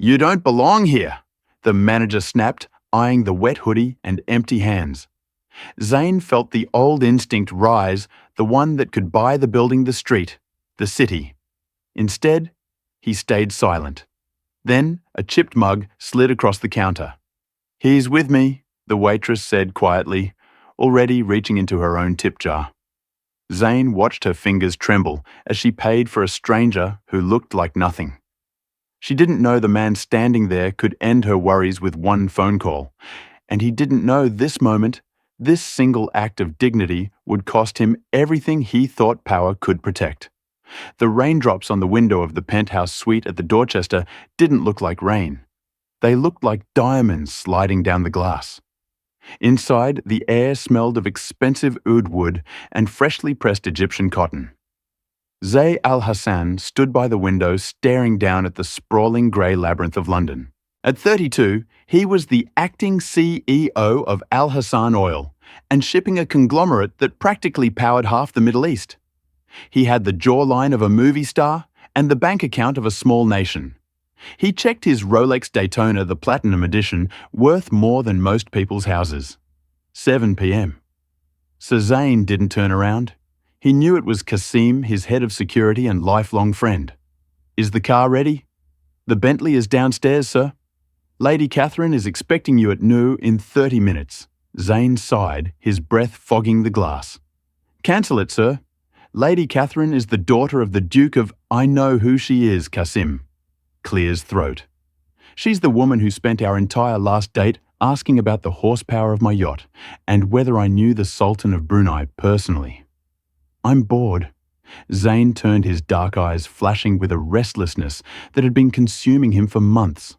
You don't belong here, the manager snapped, eyeing the wet hoodie and empty hands. Zane felt the old instinct rise, the one that could buy the building the street, the city. Instead, he stayed silent. Then a chipped mug slid across the counter. "He's with me," the waitress said quietly, already reaching into her own tip jar. Zane watched her fingers tremble as she paid for a stranger who looked like nothing. She didn't know the man standing there could end her worries with one phone call, and he didn't know this moment, this single act of dignity would cost him everything he thought power could protect. The raindrops on the window of the penthouse suite at the Dorchester didn't look like rain. They looked like diamonds sliding down the glass. Inside, the air smelled of expensive oud wood and freshly pressed Egyptian cotton. Zay al-Hassan stood by the window staring down at the sprawling grey labyrinth of London. At 32, he was the acting CEO of Al-Hassan Oil and shipping a conglomerate that practically powered half the Middle East. He had the jawline of a movie star and the bank account of a small nation. He checked his Rolex Daytona, the Platinum Edition, worth more than most people's houses. 7 p.m. So Zane didn't turn around. He knew it was Kasim, his head of security and lifelong friend. "Is the car ready?" "The Bentley is downstairs, sir." "Lady Catherine is expecting you at New in 30 minutes. Zane sighed, his breath fogging the glass. "Cancel it, sir. Lady Catherine is the daughter of the Duke of I know who she is, Kasim." Clears throat. "She's the woman who spent our entire last date asking about the horsepower of my yacht and whether I knew the Sultan of Brunei personally." "I'm bored." Zane turned, his dark eyes flashing with a restlessness that had been consuming him for months.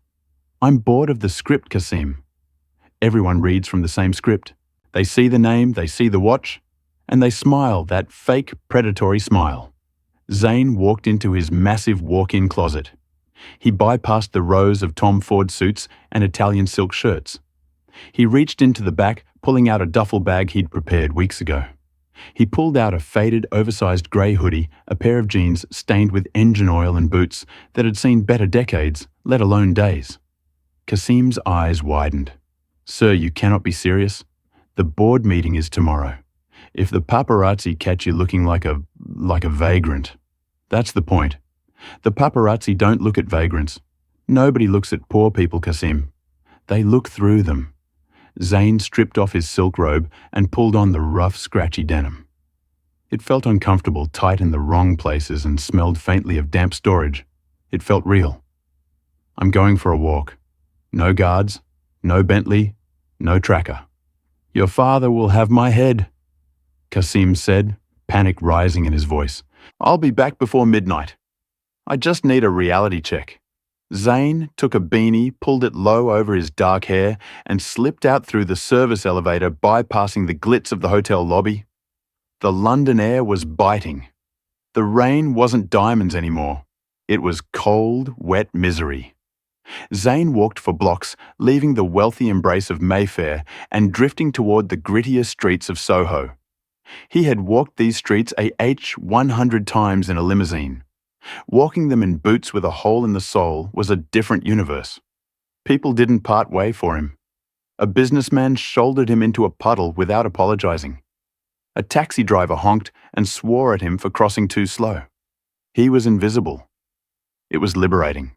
"I'm bored of the script, Kasim." Everyone reads from the same script. They see the name, they see the watch, and they smile that fake, predatory smile. Zane walked into his massive walk-in closet. He bypassed the rows of Tom Ford suits and Italian silk shirts. He reached into the back, pulling out a duffel bag he'd prepared weeks ago. He pulled out a faded, oversized grey hoodie, a pair of jeans stained with engine oil and boots that had seen better decades, let alone days. Kasim's eyes widened. "Sir, you cannot be serious. The board meeting is tomorrow. If the paparazzi catch you looking like a vagrant, that's the point. The paparazzi don't look at vagrants. Nobody looks at poor people, Kasim. They look through them." Zane stripped off his silk robe and pulled on the rough, scratchy denim. It felt uncomfortable, tight in the wrong places, and smelled faintly of damp storage. It felt real. "I'm going for a walk. No guards, no Bentley, no tracker." "Your father will have my head," Kasim said, panic rising in his voice. "I'll be back before midnight. I just need a reality check." Zane took a beanie, pulled it low over his dark hair, and slipped out through the service elevator, bypassing the glitz of the hotel lobby. The London air was biting. The rain wasn't diamonds anymore. It was cold, wet misery. Zane walked for blocks, leaving the wealthy embrace of Mayfair and drifting toward the grittier streets of Soho. He had walked these streets 100 times in a limousine. Walking them in boots with a hole in the sole was a different universe. People didn't part way for him. A businessman shouldered him into a puddle without apologizing. A taxi driver honked and swore at him for crossing too slow. He was invisible. It was liberating.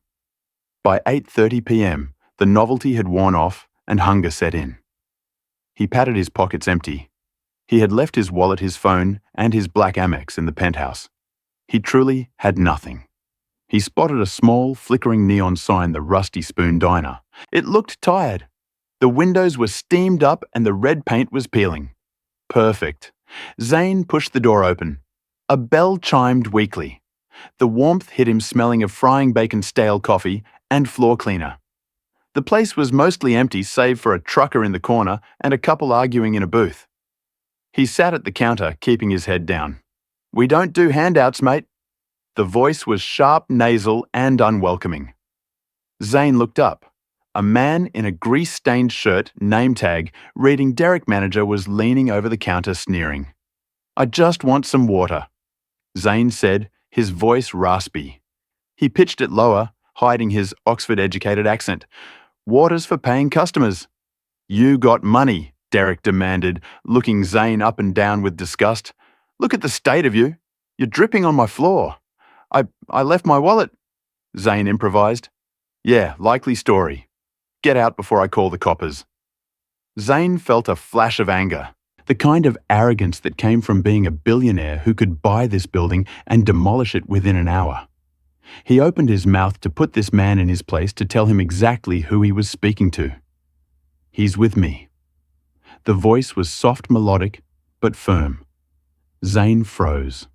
By 8:30 p.m., the novelty had worn off and hunger set in. He patted his pockets empty. He had left his wallet, his phone, and his black Amex in the penthouse. He truly had nothing. He spotted a small, flickering neon sign, the Rusty Spoon Diner. It looked tired. The windows were steamed up and the red paint was peeling. Perfect. Zane pushed the door open. A bell chimed weakly. The warmth hit him, smelling of frying bacon, stale coffee, and floor cleaner. The place was mostly empty, save for a trucker in the corner and a couple arguing in a booth. He sat at the counter, keeping his head down. "We don't do handouts, mate." The voice was sharp, nasal, and unwelcoming. Zane looked up. A man in a grease-stained shirt, name tag, reading Derek Manager, was leaning over the counter sneering. "I just want some water," Zane said, his voice raspy. He pitched it lower, hiding his Oxford-educated accent. Water's for paying customers. You got money, Derek demanded, looking Zane up and down with disgust. Look at the state of you. You're dripping on my floor. I left my wallet. Zane improvised. Yeah, likely story. Get out before I call the coppers. Zane felt a flash of anger, the kind of arrogance that came from being a billionaire who could buy this building and demolish it within an hour. He opened his mouth to put this man in his place to tell him exactly who he was speaking to. He's with me. The voice was soft melodic, but firm. Zane froze.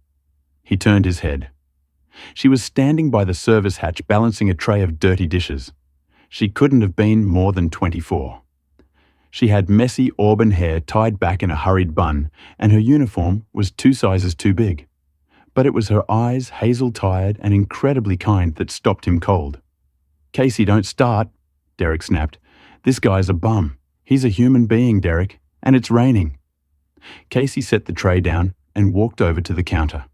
He turned his head. She was standing by the service hatch balancing a tray of dirty dishes. She couldn't have been more than 24. She had messy auburn hair tied back in a hurried bun, and her uniform was 2 sizes too big. But it was her eyes, hazel-tired and incredibly kind, that stopped him cold. Casey, don't start, Derek snapped. This guy's a bum. He's a human being, Derek, and it's raining. Casey set the tray down and walked over to the counter.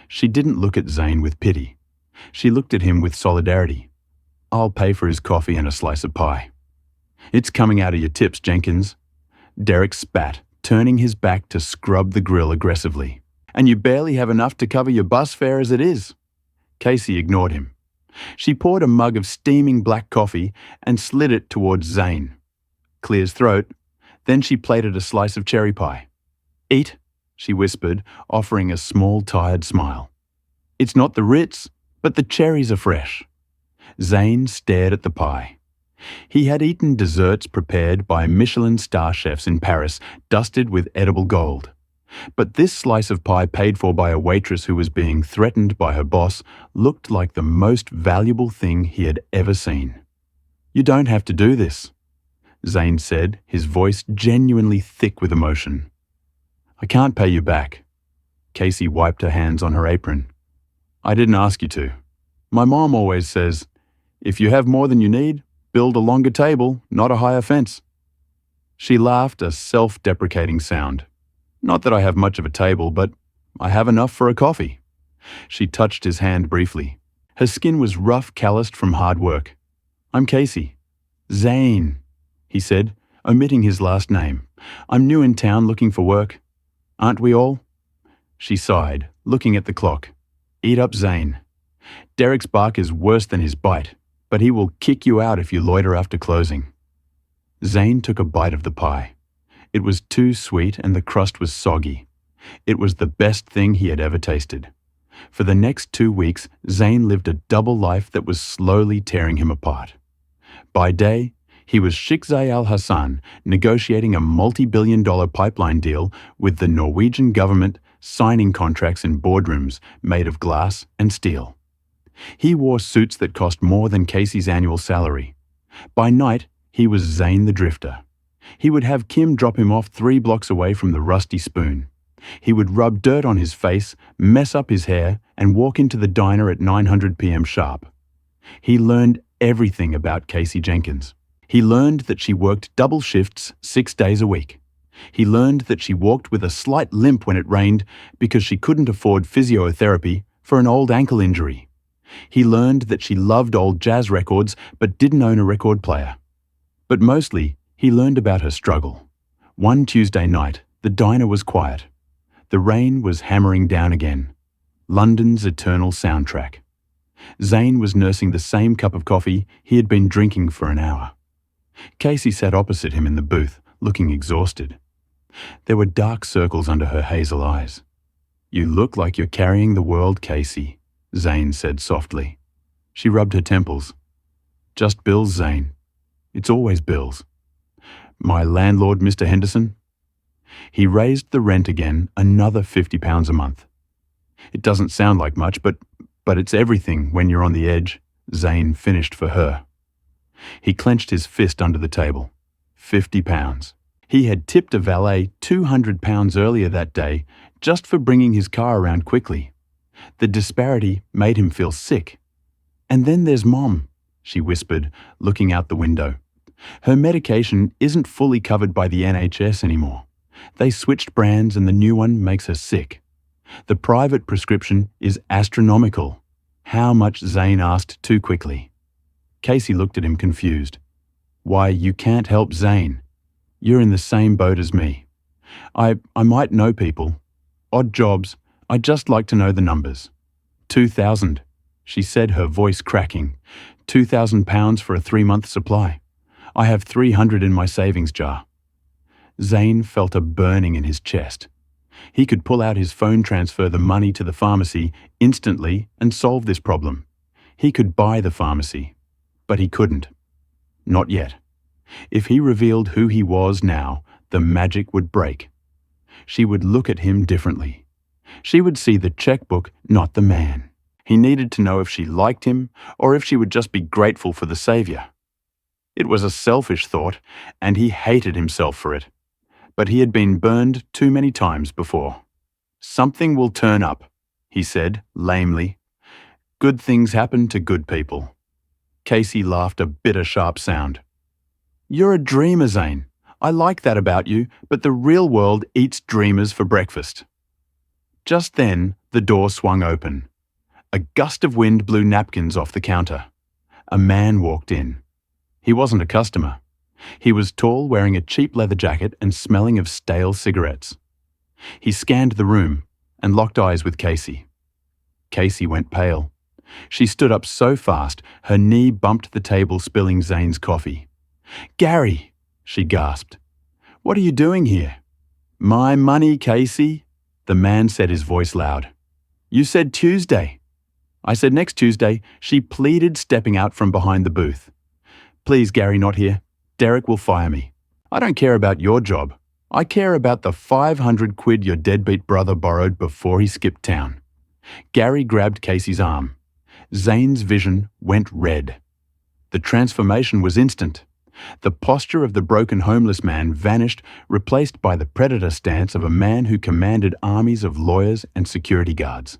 She didn't look at Zane with pity. She looked at him with solidarity. I'll pay for his coffee and a slice of pie. It's coming out of your tips, Jenkins. Derek spat, turning his back to scrub the grill aggressively. And you barely have enough to cover your bus fare as it is. Casey ignored him. She poured a mug of steaming black coffee and slid it towards Zane. Clear his throat. Then she plated a slice of cherry pie. Eat, she whispered, offering a small, tired smile. It's not the Ritz, but the cherries are fresh. Zane stared at the pie. He had eaten desserts prepared by Michelin star chefs in Paris, dusted with edible gold. But this slice of pie paid for by a waitress who was being threatened by her boss looked like the most valuable thing he had ever seen. You don't have to do this, Zane said, his voice genuinely thick with emotion. I can't pay you back. Casey wiped her hands on her apron. I didn't ask you to. My mom always says, if you have more than you need, build a longer table, not a higher fence. She laughed a self-deprecating sound. Not that I have much of a table, but I have enough for a coffee. She touched his hand briefly. Her skin was rough, calloused from hard work. I'm Casey. Zane, he said, omitting his last name. I'm new in town looking for work. Aren't we all? She sighed, looking at the clock. Eat up, Zane. Derek's bark is worse than his bite, but he will kick you out if you loiter after closing. Zane took a bite of the pie. It was too sweet and the crust was soggy. It was the best thing he had ever tasted. For the next 2 weeks, Zane lived a double life that was slowly tearing him apart. By day, he was Sheikh Zayed Al Hassan, negotiating a multi-billion-dollar pipeline deal with the Norwegian government, signing contracts in boardrooms made of glass and steel. He wore suits that cost more than Casey's annual salary. By night, he was Zane the Drifter. He would have Kim drop him off 3 blocks away from the Rusty Spoon. He would rub dirt on his face, mess up his hair, and walk into the diner at 900 p.m. sharp. He learned everything about Casey Jenkins. He learned that she worked double shifts 6 days a week. He learned that she walked with a slight limp when it rained because she couldn't afford physiotherapy for an old ankle injury. He learned that she loved old jazz records but didn't own a record player. But mostly, he learned about her struggle. One Tuesday night, the diner was quiet. The rain was hammering down again. London's eternal soundtrack. Zane was nursing the same cup of coffee he had been drinking for an hour. Casey sat opposite him in the booth, looking exhausted. There were dark circles under her hazel eyes. You look like you're carrying the world, Casey, Zane said softly. She rubbed her temples. Just bills, Zane. It's always bills. My landlord, Mr. Henderson? He raised the rent again, another £50 a month. It doesn't sound like much, but it's everything when you're on the edge, Zane finished for her. He clenched his fist under the table. £50. He had tipped a valet £200 earlier that day just for bringing his car around quickly. The disparity made him feel sick. And then there's Mom, she whispered, looking out the window. Her medication isn't fully covered by the NHS anymore. They switched brands and the new one makes her sick. The private prescription is astronomical. How much, Zane asked too quickly. Casey looked at him confused. Why, you can't help Zane. You're in the same boat as me. I might know people. Odd jobs. I'd just like to know the numbers. 2,000, she said, her voice cracking. £2,000 for a 3-month supply. I have 300 in my savings jar. Zane felt a burning in his chest. He could pull out his phone, transfer the money to the pharmacy instantly and solve this problem. He could buy the pharmacy, but he couldn't. Not yet. If he revealed who he was now, the magic would break. She would look at him differently. She would see the checkbook, not the man. He needed to know if she liked him or if she would just be grateful for the savior. It was a selfish thought, and he hated himself for it. But he had been burned too many times before. Something will turn up, he said, lamely. Good things happen to good people. Casey laughed a bitter, sharp sound. You're a dreamer, Zane. I like that about you, but the real world eats dreamers for breakfast. Just then, the door swung open. A gust of wind blew napkins off the counter. A man walked in. He wasn't a customer. He was tall, wearing a cheap leather jacket and smelling of stale cigarettes. He scanned the room and locked eyes with Casey. Casey went pale. She stood up so fast, her knee bumped the table, spilling Zane's coffee. Gary, she gasped. What are you doing here? My money, Casey, the man said, his voice loud. You said Tuesday. I said next Tuesday, she pleaded, stepping out from behind the booth. Please, Gary, not here. Derek will fire me. I don't care about your job. I care about the 500 quid your deadbeat brother borrowed before he skipped town. Gary grabbed Casey's arm. Zane's vision went red. The transformation was instant. The posture of the broken homeless man vanished, replaced by the predator stance of a man who commanded armies of lawyers and security guards.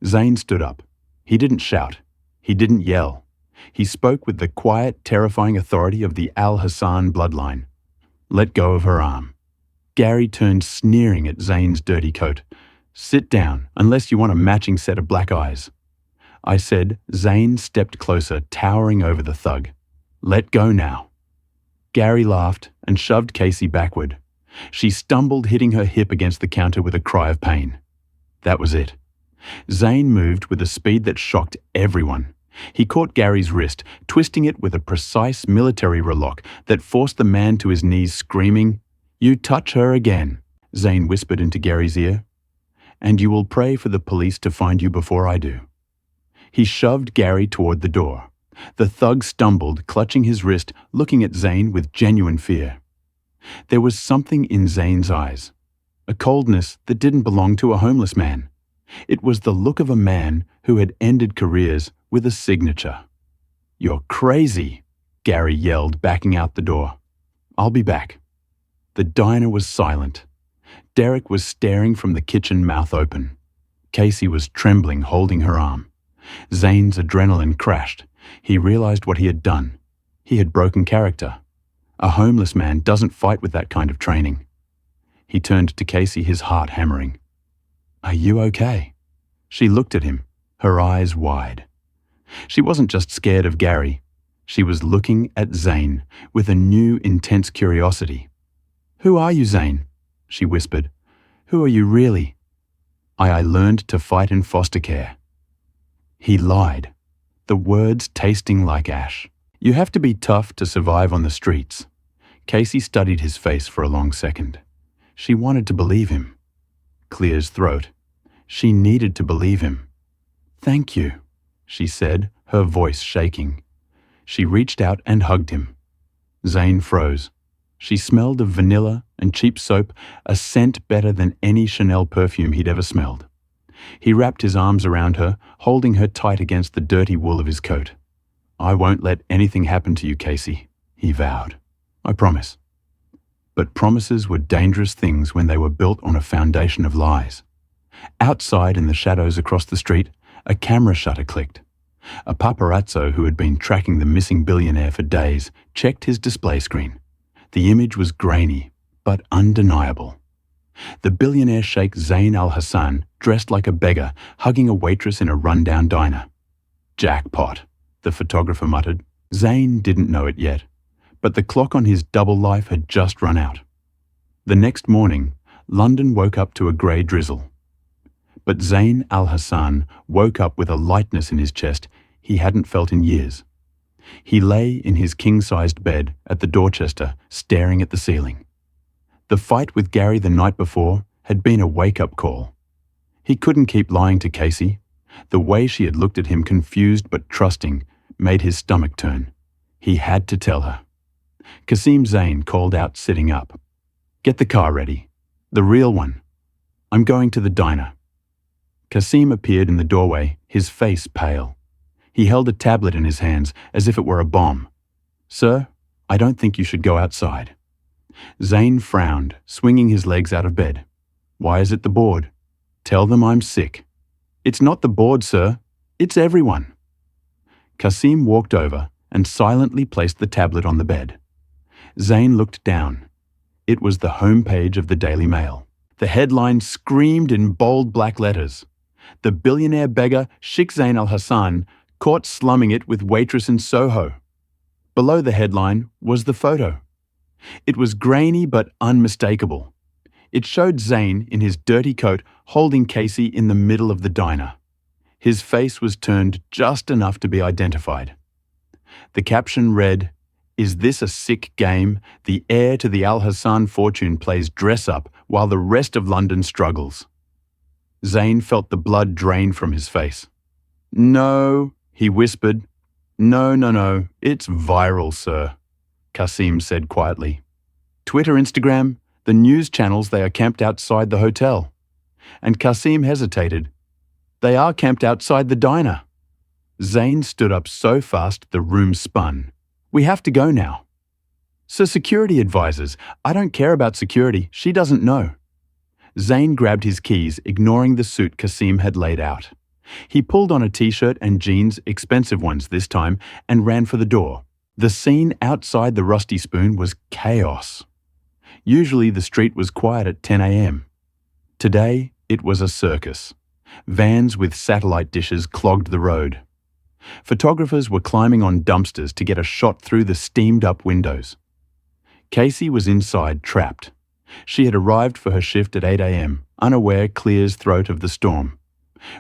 Zane stood up. He didn't shout. He didn't yell. He spoke with the quiet, terrifying authority of the Al-Hassan bloodline. Let go of her arm. Gary turned, sneering at Zane's dirty coat. Sit down, unless you want a matching set of black eyes. I said. Zane stepped closer, towering over the thug. Let go now. Gary laughed and shoved Casey backward. She stumbled, hitting her hip against the counter with a cry of pain. That was it. Zane moved with a speed that shocked everyone. He caught Gary's wrist, twisting it with a precise military relock that forced the man to his knees, screaming, You touch her again, Zane whispered into Gary's ear, and you will pray for the police to find you before I do. He shoved Gary toward the door. The thug stumbled, clutching his wrist, looking at Zane with genuine fear. There was something in Zane's eyes, a coldness that didn't belong to a homeless man. It was the look of a man who had ended careers with a signature. You're crazy, Gary yelled, backing out the door. I'll be back. The diner was silent. Derek was staring from the kitchen, mouth open. Casey was trembling, holding her arm. Zane's adrenaline crashed. He realized what he had done. He had broken character. A homeless man doesn't fight with that kind of training. He turned to Casey, his heart hammering. Are you okay? She looked at him, her eyes wide. She wasn't just scared of Gary. She was looking at Zane with a new, intense curiosity. Who are you, Zane? She whispered. Who are you really? I learned to fight in foster care. He lied, the words tasting like ash. You have to be tough to survive on the streets. Casey studied his face for a long second. She wanted to believe him. Clear his throat. She needed to believe him. Thank you, she said, her voice shaking. She reached out and hugged him. Zane froze. She smelled of vanilla and cheap soap, a scent better than any Chanel perfume he'd ever smelled. He wrapped his arms around her, holding her tight against the dirty wool of his coat. I won't let anything happen to you, Casey, he vowed. I promise. But promises were dangerous things when they were built on a foundation of lies. Outside, in the shadows across the street, a camera shutter clicked. A paparazzo who had been tracking the missing billionaire for days checked his display screen. The image was grainy, but undeniable. The billionaire sheikh Zain al-Hassan, dressed like a beggar, hugging a waitress in a rundown diner. Jackpot, the photographer muttered. Zane didn't know it yet, but the clock on his double life had just run out. The next morning, London woke up to a grey drizzle. But Zain al-Hassan woke up with a lightness in his chest he hadn't felt in years. He lay in his king-sized bed at the Dorchester, staring at the ceiling. The fight with Gary the night before had been a wake-up call. He couldn't keep lying to Casey. The way she had looked at him, confused but trusting, made his stomach turn. He had to tell her. Qasim Zain called out, sitting up. "Get the car ready. The real one. I'm going to the diner." Qasim appeared in the doorway, his face pale. He held a tablet in his hands as if it were a bomb. "Sir, I don't think you should go outside." Zain frowned, swinging his legs out of bed. "Why is it the board?" "Tell them I'm sick." "It's not the board, sir. It's everyone." Qasim walked over and silently placed the tablet on the bed. Zain looked down. It was the homepage of the Daily Mail. The headline screamed in bold black letters. "The billionaire beggar Sheikh Zain al-Hassan caught slumming it with waitress in Soho." Below the headline was the photo. It was grainy but unmistakable. It showed Zain in his dirty coat holding Casey in the middle of the diner. His face was turned just enough to be identified. The caption read, "Is this a sick game? The heir to the Al-Hassan fortune plays dress-up while the rest of London struggles." Zain felt the blood drain from his face. "No," he whispered. No, it's viral, sir," Qasim said quietly. "Twitter, Instagram, the news channels, they are camped outside the hotel." And Qasim hesitated. "They are camped outside the diner." Zain stood up so fast the room spun. "We have to go now." "Sir, security advisors. I don't care about security. She doesn't know." Zain grabbed his keys, ignoring the suit Qasim had laid out. He pulled on a t-shirt and jeans, expensive ones this time, and ran for the door. The scene outside the Rusty Spoon was chaos. Usually the street was quiet at 10 a.m. Today, it was a circus. Vans with satellite dishes clogged the road. Photographers were climbing on dumpsters to get a shot through the steamed-up windows. Casey was inside, trapped. She had arrived for her shift at 8 a.m., unaware Clear's throat of the storm.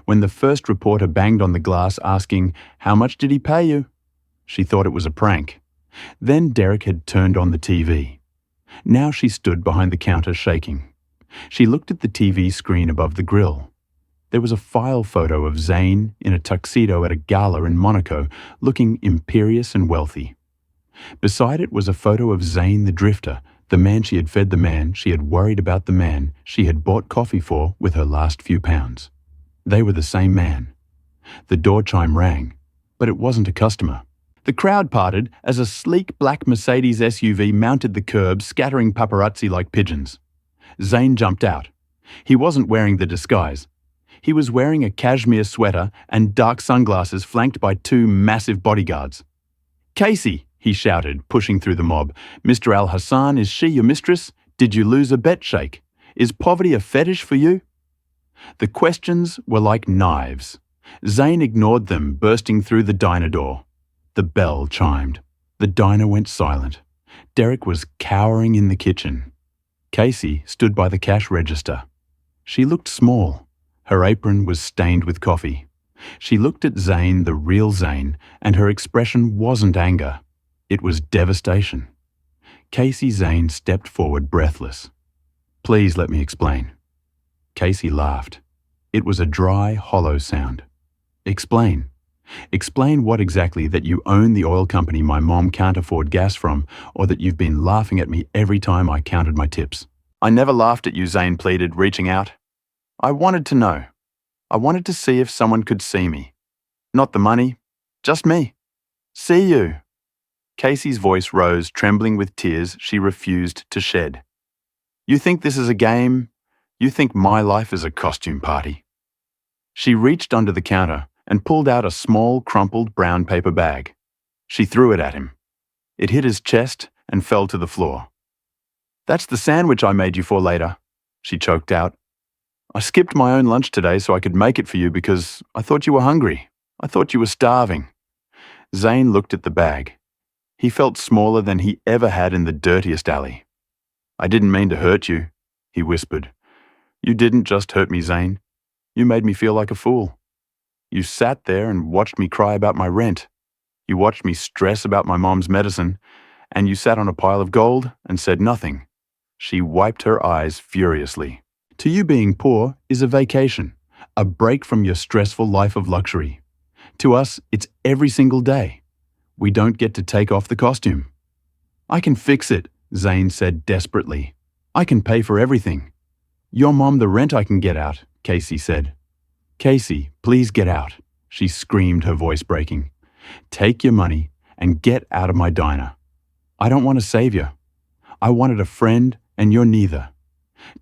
When the first reporter banged on the glass asking, "How much did he pay you?" she thought it was a prank. Then Derek had turned on the TV. Now she stood behind the counter shaking. She looked at the TV screen above the grill. There was a file photo of Zain in a tuxedo at a gala in Monaco, looking imperious and wealthy. Beside it was a photo of Zain the drifter, the man she had fed, the man she had worried about, the man she had bought coffee for with her last few pounds. They were the same man. The door chime rang, but it wasn't a customer. The crowd parted as a sleek black Mercedes SUV mounted the curb, scattering paparazzi like pigeons. Zain jumped out. He wasn't wearing the disguise. He was wearing a cashmere sweater and dark sunglasses flanked by two massive bodyguards. "Casey," he shouted, pushing through the mob. "Mr. Al-Hassan, is she your mistress? Did you lose a bet, Sheikh? Is poverty a fetish for you?" The questions were like knives. Zain ignored them, bursting through the diner door. The bell chimed. The diner went silent. Derek was cowering in the kitchen. Casey stood by the cash register. She looked small. Her apron was stained with coffee. She looked at Zain, the real Zain, and her expression wasn't anger. It was devastation. Casey Zain stepped forward, breathless. "Please let me explain." Casey laughed. It was a dry, hollow sound. "Explain. Explain what exactly, that you own the oil company my mom can't afford gas from, or that you've been laughing at me every time I counted my tips." "I never laughed at you," Zain pleaded, reaching out. "I wanted to know. I wanted to see if someone could see me. Not the money, just me. See you." Casey's voice rose, trembling with tears she refused to shed. "You think this is a game? You think my life is a costume party?" She reached under the counter and pulled out a small, crumpled brown paper bag. She threw it at him. It hit his chest and fell to the floor. "That's the sandwich I made you for later," she choked out. "I skipped my own lunch today so I could make it for you because I thought you were hungry. I thought you were starving." Zain looked at the bag. He felt smaller than he ever had in the dirtiest alley. "I didn't mean to hurt you," he whispered. "You didn't just hurt me, Zane. You made me feel like a fool. You sat there and watched me cry about my rent. You watched me stress about my mom's medicine, and you sat on a pile of gold and said nothing." She wiped her eyes furiously. "To you, being poor is a vacation, a break from your stressful life of luxury. To us, it's every single day. We don't get to take off the costume." "I can fix it," Zane said desperately. "I can pay for everything." "Your mom the rent I can get out," Casey said. "Casey, please get out," she screamed, her voice breaking. "Take your money and get out of my diner. I don't want a savior. I wanted a friend, and you're neither."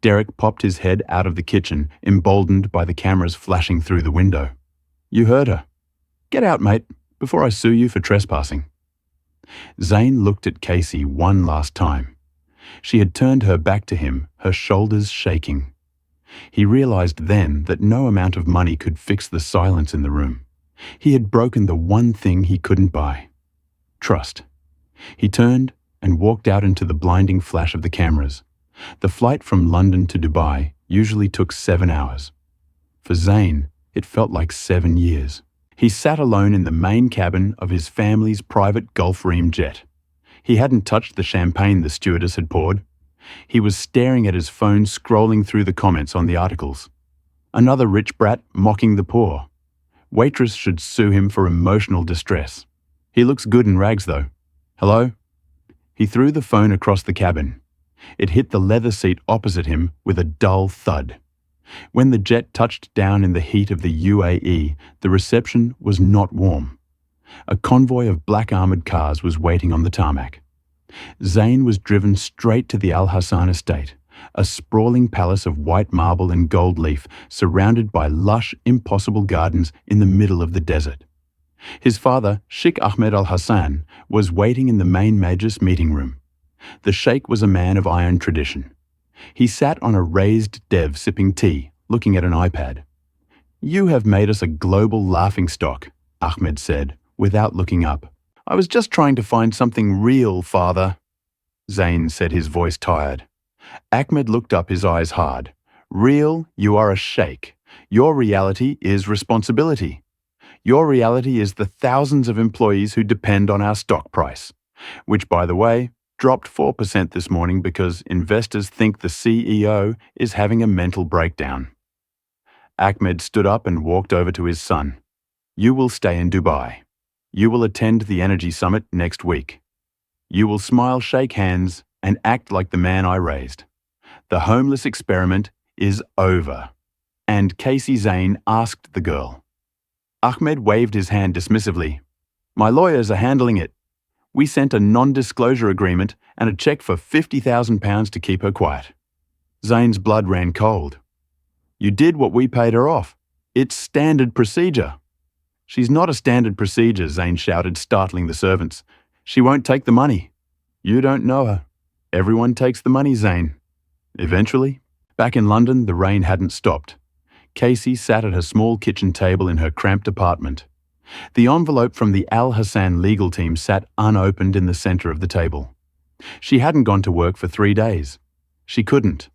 Derek popped his head out of the kitchen, emboldened by the cameras flashing through the window. "You heard her. Get out, mate, before I sue you for trespassing." Zane looked at Casey one last time. She had turned her back to him, her shoulders shaking. He realized then that no amount of money could fix the silence in the room. He had broken the one thing he couldn't buy: trust. He turned and walked out into the blinding flash of the cameras. The flight from London to Dubai usually took 7 hours. For Zane, it felt like 7 years. He sat alone in the main cabin of his family's private Gulfstream jet. He hadn't touched the champagne the stewardess had poured. He was staring at his phone, scrolling through the comments on the articles. Another rich brat mocking the poor. Waitress should sue him for emotional distress. He looks good in rags, though. "Hello?" He threw the phone across the cabin. It hit the leather seat opposite him with a dull thud. When the jet touched down in the heat of the UAE, the reception was not warm. A convoy of black armoured cars was waiting on the tarmac. Zane was driven straight to the Al Hassan estate, a sprawling palace of white marble and gold leaf surrounded by lush, impossible gardens in the middle of the desert. His father, Sheikh Ahmed Al Hassan, was waiting in the main majlis meeting room. The sheikh was a man of iron tradition. He sat on a raised dev sipping tea, looking at an iPad. "You have made us a global laughingstock," Ahmed said, without looking up. "I was just trying to find something real, father," Zane said, his voice tired. Ahmed looked up, his eyes hard. "Real, you are a sheikh. Your reality is responsibility. Your reality is the thousands of employees who depend on our stock price, which, by the way, dropped 4% this morning because investors think the CEO is having a mental breakdown." Ahmed stood up and walked over to his son. "You will stay in Dubai. You will attend the Energy Summit next week. You will smile, shake hands, and act like the man I raised. The homeless experiment is over." And Casey Zane asked the girl. Ahmed waved his hand dismissively. "My lawyers are handling it. We sent a non-disclosure agreement and a check for £50,000 to keep her quiet." Zane's blood ran cold. "You did what we paid her off. It's standard procedure." "She's not a standard procedure," Zane shouted, startling the servants. "She won't take the money." "You don't know her. Everyone takes the money, Zane. Eventually." Back in London, the rain hadn't stopped. Casey sat at her small kitchen table in her cramped apartment. The envelope from the Al Hassan legal team sat unopened in the center of the table. She hadn't gone to work for 3 days. She couldn't.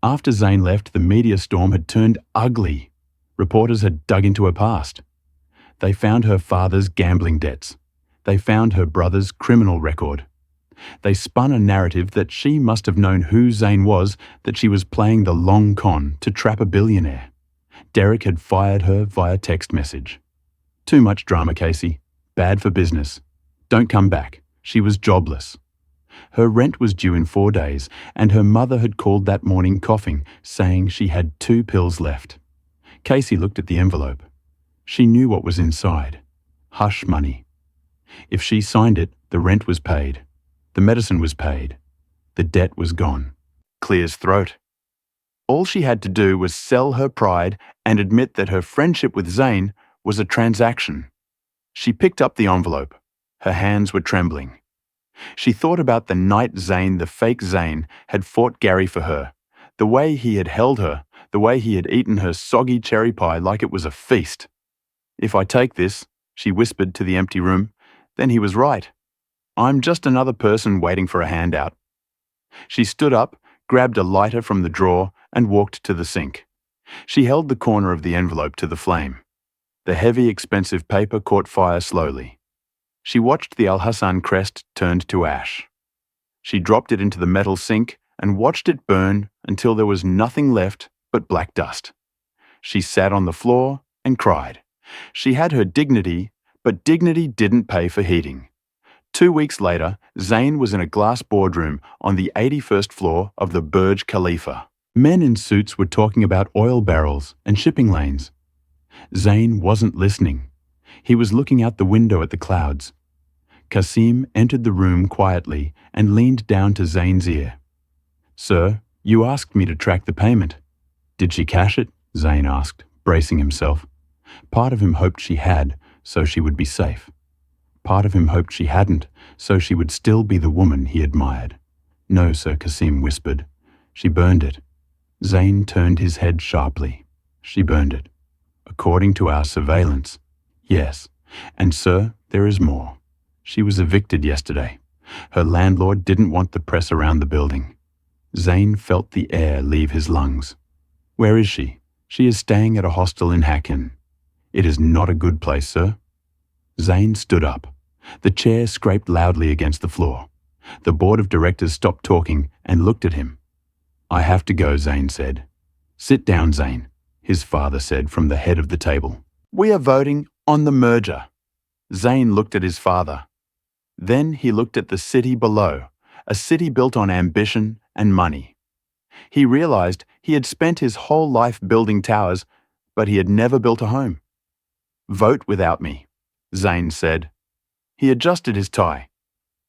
After Zane left, the media storm had turned ugly. Reporters had dug into her past. They found her father's gambling debts. They found her brother's criminal record. They spun a narrative that she must have known who Zane was, that she was playing the long con to trap a billionaire. Derek had fired her via text message. "Too much drama, Casey. Bad for business. Don't come back." She was jobless. Her rent was due in 4 days, and her mother had called that morning coughing, saying she had 2 pills left. Casey looked at the envelope. She knew what was inside. Hush money. If she signed it, the rent was paid. The medicine was paid. The debt was gone. Clear as throat. All she had to do was sell her pride and admit that her friendship with Zane was a transaction. She picked up the envelope. Her hands were trembling. She thought about the night Zane, the fake Zane, had fought Gary for her, the way he had held her, the way he had eaten her soggy cherry pie like it was a feast. "If I take this," she whispered to the empty room, "then he was right. I'm just another person waiting for a handout. She stood up, grabbed a lighter from the drawer, and walked to the sink. She held the corner of the envelope to the flame. The heavy, expensive paper caught fire slowly. She watched the Al Hassan crest turned to ash. She dropped it into the metal sink and watched it burn until there was nothing left but black dust. She sat on the floor and cried. She had her dignity, but dignity didn't pay for heating. 2 weeks later, Zain was in a glass boardroom on the 81st floor of the Burj Khalifa. Men in suits were talking about oil barrels and shipping lanes. Zain wasn't listening. He was looking out the window at the clouds. Kasim entered the room quietly and leaned down to Zain's ear. "Sir, you asked me to track the payment." "Did she cash it?" Zain asked, bracing himself. Part of him hoped she had, so she would be safe. Part of him hoped she hadn't, so she would still be the woman he admired. "No, sir," Kasim whispered. "She burned it." Zain turned his head sharply. "She burned it. According to our surveillance." "Yes. And, sir, there is more. She was evicted yesterday. Her landlord didn't want the press around the building." Zain felt the air leave his lungs. "Where is she?" "She is staying at a hostel in Hakin." "It is not a good place, sir." Zain stood up. The chair scraped loudly against the floor. The board of directors stopped talking and looked at him. "I have to go," Zain said. "Sit down, Zain," his father said from the head of the table. "We are voting on the merger." Zain looked at his father. Then he looked at the city below, a city built on ambition and money. He realized he had spent his whole life building towers, but he had never built a home. "Vote without me," Zain said. He adjusted his tie.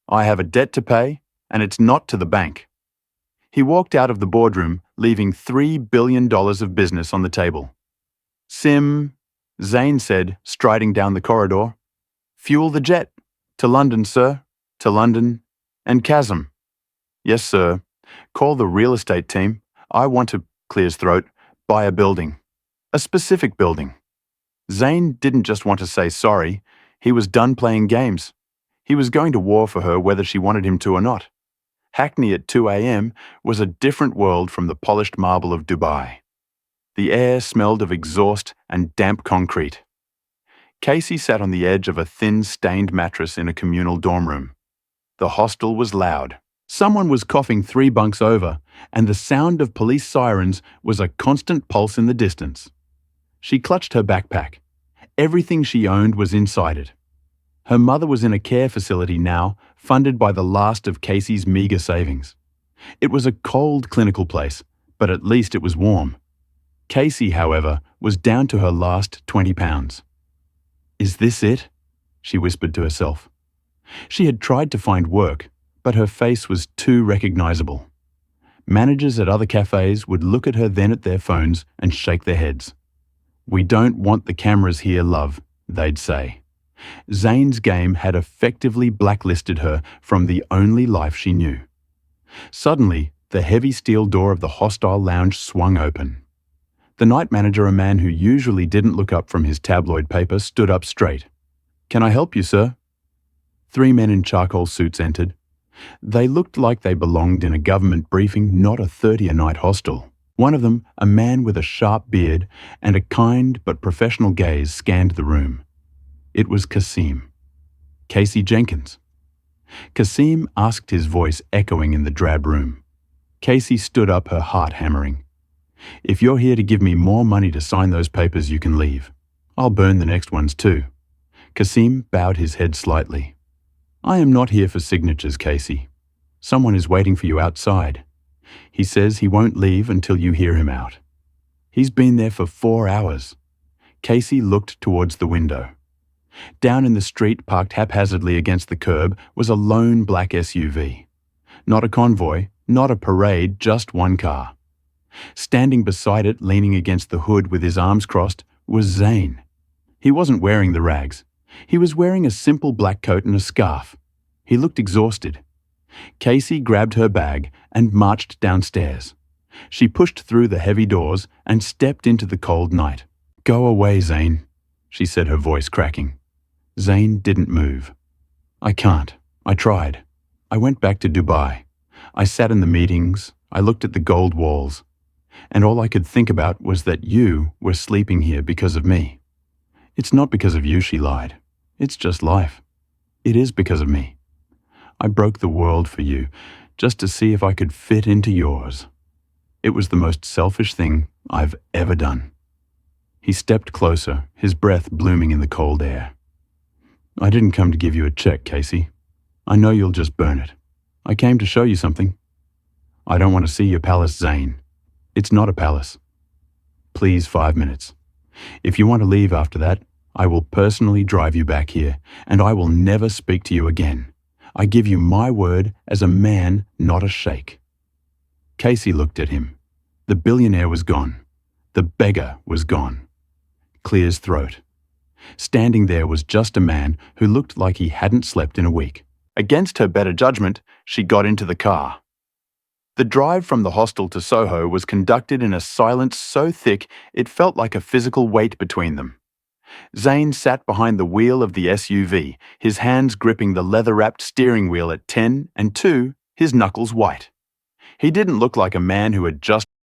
"I have a debt to pay, and it's not to the bank." He walked out of the boardroom, leaving $3 billion of business on the table. Zain said, striding down the corridor. "Fuel the jet. To London, sir. To London. And Chasm." "Yes, sir. Call the real estate team. I want to," clear his throat, "buy a building. A specific building." Zain didn't just want to say sorry. He was done playing games. He was going to war for her whether she wanted him to or not. Hackney at 2 a.m. was a different world from the polished marble of Dubai. The air smelled of exhaust and damp concrete. Casey sat on the edge of a thin, stained mattress in a communal dorm room. The hostel was loud. Someone was coughing 3 bunks over, and the sound of police sirens was a constant pulse in the distance. She clutched her backpack. Everything she owned was inside it. Her mother was in a care facility now, funded by the last of Casey's meager savings. It was a cold clinical place, but at least it was warm. Casey, however, was down to her last 20 pounds. "Is this it?" she whispered to herself. She had tried to find work, but her face was too recognizable. Managers at other cafes would look at her then at their phones and shake their heads. "We don't want the cameras here, love," they'd say. Zain's game had effectively blacklisted her from the only life she knew. Suddenly, the heavy steel door of the hostile lounge swung open. The night manager, a man who usually didn't look up from his tabloid paper, stood up straight. "Can I help you, sir?" 3 men in charcoal suits entered. They looked like they belonged in a government briefing, not a 30-a-night hostel. One of them, a man with a sharp beard and a kind but professional gaze, scanned the room. It was Kasim. "Casey Jenkins." Kasim asked, his voice echoing in the drab room. Casey stood up, her heart hammering. "If you're here to give me more money to sign those papers, you can leave. I'll burn the next ones too." Kasim bowed his head slightly. "I am not here for signatures, Casey. Someone is waiting for you outside. He says he won't leave until you hear him out. He's been there for 4 hours." Casey looked towards the window. Down in the street, parked haphazardly against the curb, was a lone black SUV. Not a convoy, not a parade, just one car. Standing beside it, leaning against the hood with his arms crossed, was Zain. He wasn't wearing the rags. He was wearing a simple black coat and a scarf. He looked exhausted. Casey grabbed her bag and marched downstairs. She pushed through the heavy doors and stepped into the cold night. "Go away, Zain," she said, her voice cracking. Zain didn't move. "I can't. I tried. I went back to Dubai. I sat in the meetings, I looked at the gold walls, and all I could think about was that you were sleeping here because of me. It's not because of you, she lied. It's just life. It is because of me. I broke the world for you, just to see if I could fit into yours. It was the most selfish thing I've ever done. He stepped closer, his breath blooming in the cold air. I didn't come to give you a check, Casey. I know you'll just burn it. I came to show you something. I don't want to see your palace, Zane. It's not a palace. Please, 5 minutes. If you want to leave after that, I will personally drive you back here, and I will never speak to you again. I give you my word as a man, not a sheikh. Casey looked at him. The billionaire was gone. The beggar was gone. Clear's throat. Standing there was just a man who looked like he hadn't slept in a week. Against her better judgment, she got into the car. The drive from the hostel to Soho was conducted in a silence so thick it felt like a physical weight between them. Zane sat behind the wheel of the SUV, his hands gripping the leather-wrapped steering wheel at 10 and 2, his knuckles white. He didn't look like a man who had just